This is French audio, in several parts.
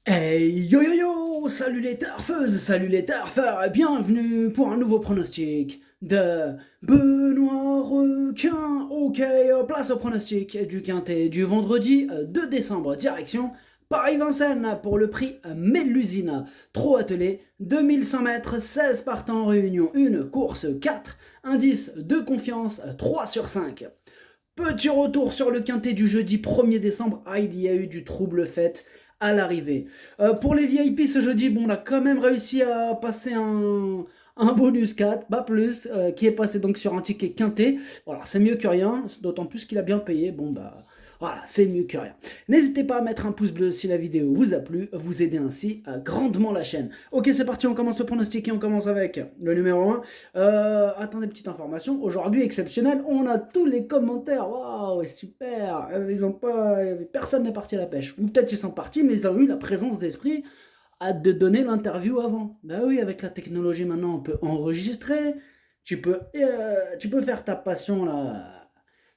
Hey yo yo yo! Salut les turfeuses, salut les turfeurs, et bienvenue pour un nouveau pronostic de Benoît Requin. Ok, place au pronostic du quintet du vendredi 2 décembre, direction Paris-Vincennes pour le prix Mélusina. Trop attelé, 2100 mètres, 16 partants en réunion, une course 4, indice de confiance 3 sur 5. Petit retour sur le quintet du jeudi 1er décembre. Ah, il y a eu du trouble fait à l'arrivée. Pour les VIP ce jeudi, bon, on a quand même réussi à passer un bonus 4, pas plus, qui est passé donc sur un ticket quintet. Voilà, c'est mieux que rien, d'autant plus qu'il a bien payé. Bon, bah, voilà, c'est mieux que rien. N'hésitez pas à mettre un pouce bleu si la vidéo vous a plu, vous aidez ainsi grandement la chaîne. Ok, c'est parti, on commence le pronostic et on commence avec le numéro 1. Attendez, petite information. Aujourd'hui, exceptionnel, on a tous les commentaires. Waouh, super. Ils ont pas, personne n'est parti à la pêche. Ou peut-être ils sont partis, mais ils ont eu la présence d'esprit de donner l'interview avant. Bah oui, avec la technologie maintenant, on peut enregistrer. Tu peux faire ta passion là.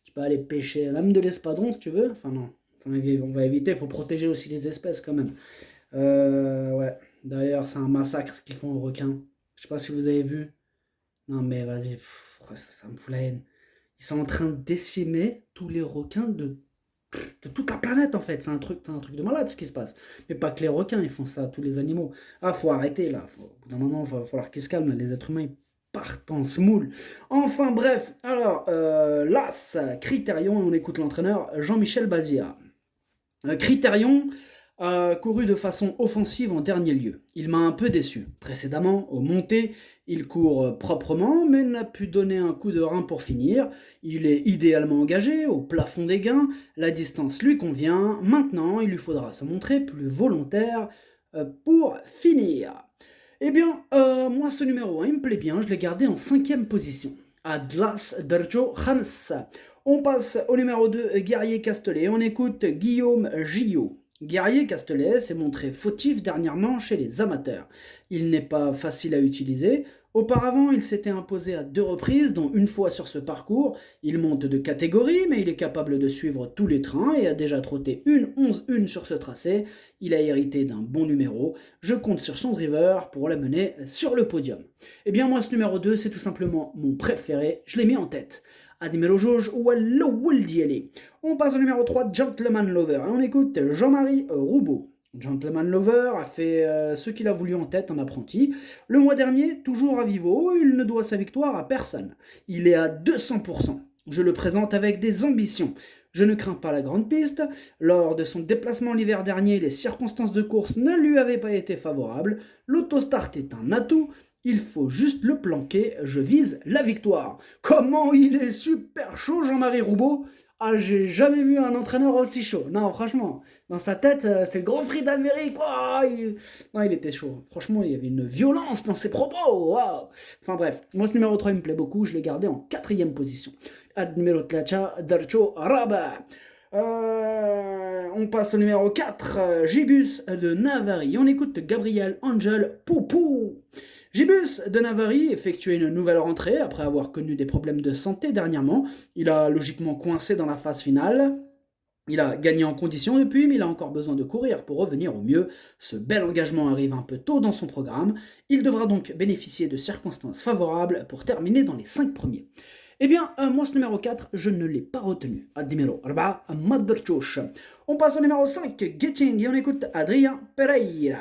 Tu peux aller pêcher, même de l'espadon si tu veux. Enfin non, enfin, on va éviter. Il faut protéger aussi les espèces quand même. Ouais. D'ailleurs, c'est un massacre ce qu'ils font aux requins. Je sais pas si vous avez vu. Non mais vas-y, ça me fout la haine. Ils sont en train de décimer tous les requins de toute la planète en fait. C'est un truc de malade ce qui se passe. Mais pas que les requins, ils font ça, tous les animaux. Ah, faut arrêter là. Au bout d'un moment, il va falloir qu'ils se calment. Les êtres humains, ils partent en semoule. Enfin bref, alors, l'As, Critérion, on écoute l'entraîneur Jean-Michel Bazia. Critérion a couru de façon offensive en dernier lieu. Il m'a un peu déçu. Précédemment, au monté, il court proprement, mais n'a pu donner un coup de rein pour finir. Il est idéalement engagé, au plafond des gains, la distance lui convient. Maintenant, il lui faudra se montrer plus volontaire pour finir. Eh bien, moi, ce numéro 1, il me plaît bien, je l'ai gardé en 5e position. Adlas Derjo Hans. On passe au numéro 2, Guerrier Castelet. On écoute Guillaume Gillot. Guerrier Castelet s'est montré fautif dernièrement chez les amateurs. Il n'est pas facile à utiliser. Auparavant, il s'était imposé à 2 reprises, dont une fois sur ce parcours. Il monte de catégorie, mais il est capable de suivre tous les trains et a déjà trotté une 11-1 sur ce tracé. Il a hérité d'un bon numéro. Je compte sur son driver pour l'amener sur le podium. Eh bien, moi, ce numéro 2, c'est tout simplement mon préféré. Je l'ai mis en tête. Admiro Jauge ou Diele. On passe au numéro 3, Gentleman Lover. Et on écoute Jean-Marie Roubaud. Gentleman Lover a fait ce qu'il a voulu en tête en apprenti. Le mois dernier, toujours à Vivo, il ne doit sa victoire à personne. Il est à 200%. Je le présente avec des ambitions. Je ne crains pas la grande piste. Lors de son déplacement l'hiver dernier, les circonstances de course ne lui avaient pas été favorables. L'autostart est un atout. Il faut juste le planquer, je vise la victoire. Comment il est super chaud, Jean-Marie Roubaud. Ah, j'ai jamais vu un entraîneur aussi chaud. Non, franchement, dans sa tête, c'est le grand prix d'Amérique. Non, il était chaud. Franchement, il y avait une violence dans ses propos. Waouh. Enfin bref, moi ce numéro 3 il me plaît beaucoup. Je l'ai gardé en 4e position. Admiro Tlacha Darcho Raba. On passe au numéro 4, Gibus de Navarre. On écoute Gabriel Angel Poupou. Gibus de Navarre effectuait une nouvelle rentrée après avoir connu des problèmes de santé dernièrement. Il a logiquement coincé dans la phase finale. Il a gagné en condition depuis, mais il a encore besoin de courir pour revenir au mieux. Ce bel engagement arrive un peu tôt dans son programme. Il devra donc bénéficier de circonstances favorables pour terminer dans les 5 premiers. Eh bien, moi, ce numéro 4, je ne l'ai pas retenu. Admiro Arba Maderchouch. On passe au numéro 5, Getting, et on écoute Adrien Pereira.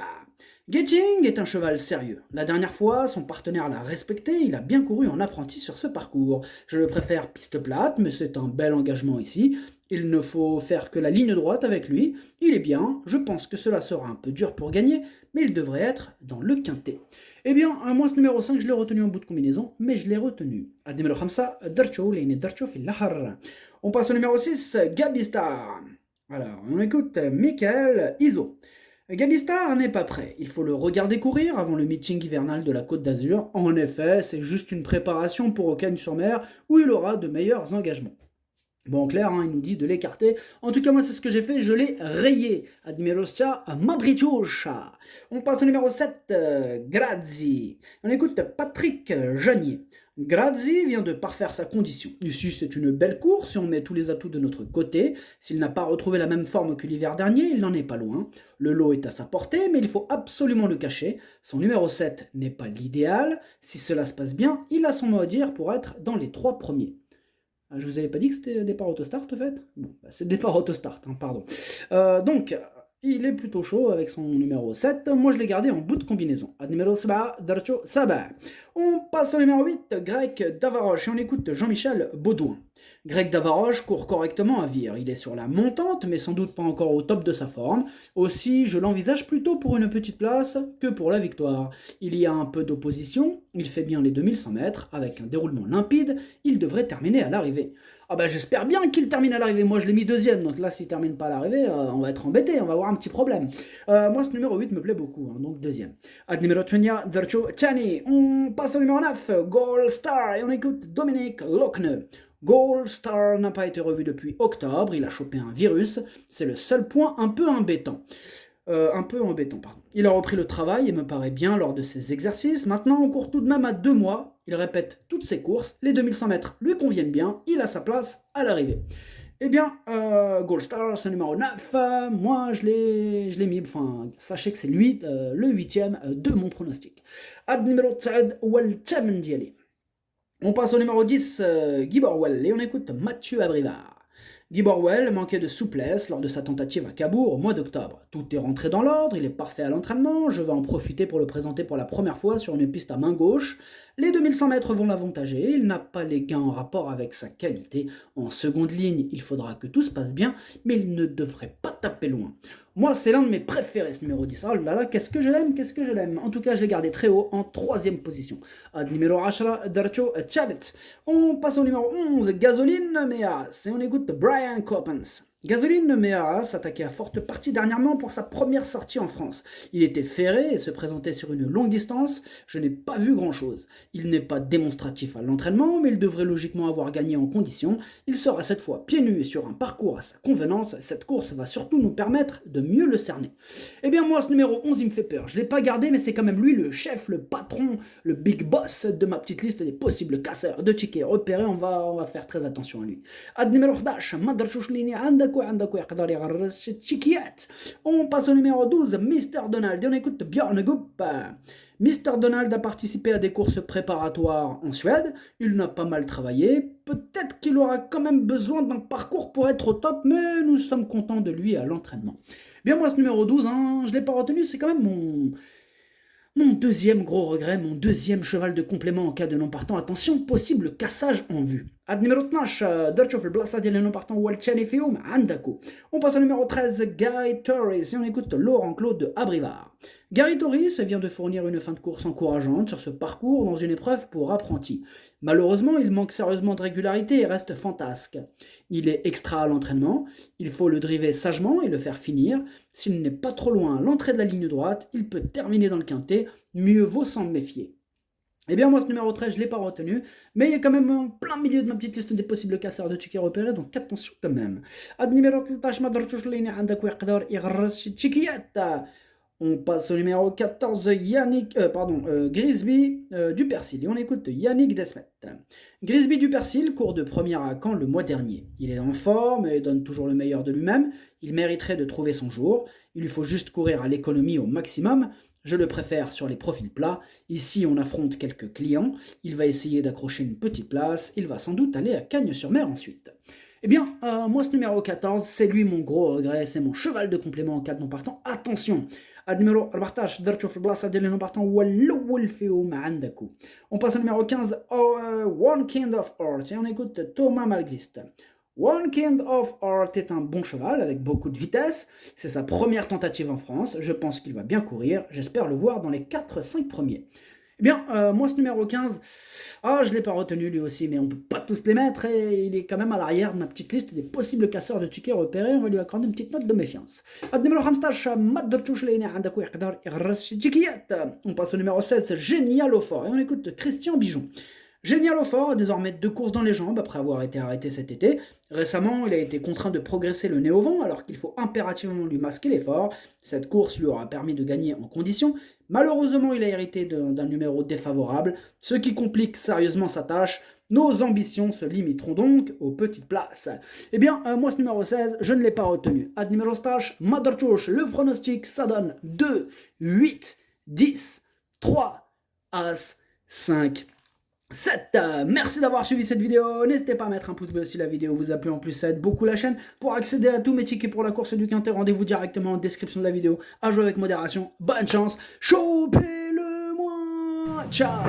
Getting est un cheval sérieux. La dernière fois, son partenaire l'a respecté, il a bien couru en apprenti sur ce parcours. Je le préfère piste plate, mais c'est un bel engagement ici. Il ne faut faire que la ligne droite avec lui. Il est bien, je pense que cela sera un peu dur pour gagner, mais il devrait être dans le quintet. Eh bien, moi ce numéro 5, je l'ai retenu en bout de combinaison, mais je l'ai retenu. Admiro Khamsa, Darcho, Leine Darcho fil Lahar. On passe au numéro 6, Gabistar. Alors, on écoute Michael Iso. Gabistar n'est pas prêt. Il faut le regarder courir avant le meeting hivernal de la Côte d'Azur. En effet, c'est juste une préparation pour Aucagnes-sur-Mer où il aura de meilleurs engagements. Bon, en clair, il nous dit de l'écarter. En tout cas, moi, c'est ce que j'ai fait. Je l'ai rayé. Admiroscia Mabricioscia. On passe au numéro 7, Grazi. On écoute Patrick Janier. Grazzi vient de parfaire sa condition. Ici, c'est une belle course si on met tous les atouts de notre côté. S'il n'a pas retrouvé la même forme que l'hiver dernier, il n'en est pas loin. Le lot est à sa portée, mais il faut absolument le cacher. Son numéro 7 n'est pas l'idéal. Si cela se passe bien, il a son mot à dire pour être dans les 3 premiers. Je vous avais pas dit que c'était départ autostart, en fait? Bon, bah, c'est départ autostart, hein, pardon. Donc, il est plutôt chaud avec son numéro 7. Moi, je l'ai gardé en bout de combinaison. Ad numéro 7, Darcho Saba. On passe au numéro 8, Greg Davaroche, et on écoute Jean-Michel Baudouin. Greg Davaroche court correctement à Vire. Il est sur la montante, mais sans doute pas encore au top de sa forme. Aussi, je l'envisage plutôt pour une petite place que pour la victoire. Il y a un peu d'opposition, il fait bien les 2100 mètres, avec un déroulement limpide, il devrait terminer à l'arrivée. Ah bah j'espère bien qu'il termine à l'arrivée, moi je l'ai mis deuxième, donc là s'il termine pas à l'arrivée, on va être embêté, on va avoir un petit problème. Moi ce numéro 8 me plaît beaucoup, hein, donc deuxième. Ad numéro 20, Darcho Chani. On passe au numéro 9, Gold Star, et on écoute Dominique Lochne. Gold Star n'a pas été revu depuis octobre, il a chopé un virus, c'est le seul point un peu embêtant. Pardon. Il a repris le travail et me paraît bien lors de ses exercices. Maintenant, on court tout de même à 2 mois. Il répète toutes ses courses. Les 2100 mètres lui conviennent bien. Il a sa place à l'arrivée. Eh bien, Gold Star, c'est numéro 9. Moi, je l'ai mis. Enfin, sachez que c'est lui, le 8e de mon pronostic. Ad numéro 7, Welchem Diali. On passe au numéro 10, Guy Borwell, et on écoute Mathieu Abrivard. Guy Borwell manquait de souplesse lors de sa tentative à Cabourg au mois d'octobre. Tout est rentré dans l'ordre, il est parfait à l'entraînement, je vais en profiter pour le présenter pour la première fois sur une piste à main gauche. Les 2100 mètres vont l'avantager, il n'a pas les gains en rapport avec sa qualité. En seconde ligne, il faudra que tout se passe bien, mais il ne devrait pas taper loin. Moi, c'est l'un de mes préférés, ce numéro 10. Oh là là, qu'est-ce que je l'aime. En tout cas, je l'ai gardé très haut, en 3e position. Ad numéro 10, Darcho Chalet. On passe au numéro 11, Gasoline Meas, et on écoute Brian Coppens. Gasoline Meas s'attaquait à forte partie dernièrement pour sa première sortie en France. Il était ferré et se présentait sur une longue distance. Je n'ai pas vu grand-chose. Il n'est pas démonstratif à l'entraînement, mais il devrait logiquement avoir gagné en condition. Il sera cette fois pieds nus et sur un parcours à sa convenance. Cette course va surtout nous permettre de mieux le cerner. Eh bien moi, ce numéro 11, il me fait peur. Je ne l'ai pas gardé, mais c'est quand même lui le chef, le patron, le big boss de ma petite liste des possibles casseurs de tickets repérés. On va faire très attention à lui. Ad numéro 11, Madrachouchlini Anda. On passe au numéro 12, Mr. Donald, et on écoute Björn Goop. Mr. Donald a participé à des courses préparatoires en Suède, il n'a pas mal travaillé, peut-être qu'il aura quand même besoin d'un parcours pour être au top, mais nous sommes contents de lui à l'entraînement. Bien moi ce numéro 12, hein, je ne l'ai pas retenu, c'est quand même mon deuxième gros regret, mon deuxième cheval de complément en cas de non partant. Attention, possible cassage en vue. Ad numéro 12, Dutch le Blassa di non partant Walchani Fium Andako. On passe au numéro 13, Gary Torres, et on écoute Laurent Claude de Abrivard. Gary Torres vient de fournir une fin de course encourageante sur ce parcours dans une épreuve pour apprentis. Malheureusement, il manque sérieusement de régularité et reste fantasque. Il est extra à l'entraînement, il faut le driver sagement et le faire finir. S'il n'est pas trop loin à l'entrée de la ligne droite, il peut terminer dans le quintet, mieux vaut s'en méfier. Eh bien moi ce numéro 13 je ne l'ai pas retenu, mais il est quand même en plein milieu de ma petite liste des possibles casseurs de tickets repérés, donc attention quand même. Ad numéro 13 ما درتوش لينا عندك ويقدر يغرس شي تشيكيات. On passe au numéro 14, Grisby du Persil. Et on écoute Yannick Desmet. Grisby du Persil court de première à Caen le mois dernier. Il est en forme et donne toujours le meilleur de lui-même. Il mériterait de trouver son jour. Il lui faut juste courir à l'économie au maximum. Je le préfère sur les profils plats. Ici, on affronte quelques clients. Il va essayer d'accrocher une petite place. Il va sans doute aller à Cagnes-sur-Mer ensuite. Eh bien, moi ce numéro 14, c'est lui mon gros regret, c'est mon cheval de complément en cas de non partant. Attention, ad numéro 14 درتو في البلاصه ديال non partant هو الاول فيهم عندكم. On passe au numéro 15, One Kind of Art, et on écoute Thomas Malgrist. One Kind of Art est un bon cheval avec beaucoup de vitesse. C'est sa première tentative en France. Je pense qu'il va bien courir. J'espère le voir dans les 4-5 premiers. Eh bien, moi ce numéro 15, je ne l'ai pas retenu lui aussi, mais on ne peut pas tous les mettre et il est quand même à l'arrière de ma petite liste des possibles casseurs de tickets repérés. On va lui accorder une petite note de méfiance. Numéro 15, on passe au numéro 16, Génial au fort, et on écoute Christian Bijon. Génial au fort, désormais 2 courses dans les jambes après avoir été arrêté cet été. Récemment, il a été contraint de progresser le nez au vent alors qu'il faut impérativement lui masquer l'effort. Cette course lui aura permis de gagner en condition. Malheureusement, il a hérité d'un numéro défavorable, ce qui complique sérieusement sa tâche. Nos ambitions se limiteront donc aux petites places. Eh bien, moi, ce numéro 16, je ne l'ai pas retenu. Ad numéro stage, Mother Touche, le pronostic, ça donne 2, 8, 10, 3, As, 5, 7. Merci d'avoir suivi cette vidéo. N'hésitez pas à mettre un pouce bleu si la vidéo vous a plu. En plus, ça aide beaucoup la chaîne. Pour accéder à tous mes tickets pour la course du Quintet, rendez-vous directement en description de la vidéo. À jouer avec modération. Bonne chance. Chopez-le moi. Ciao.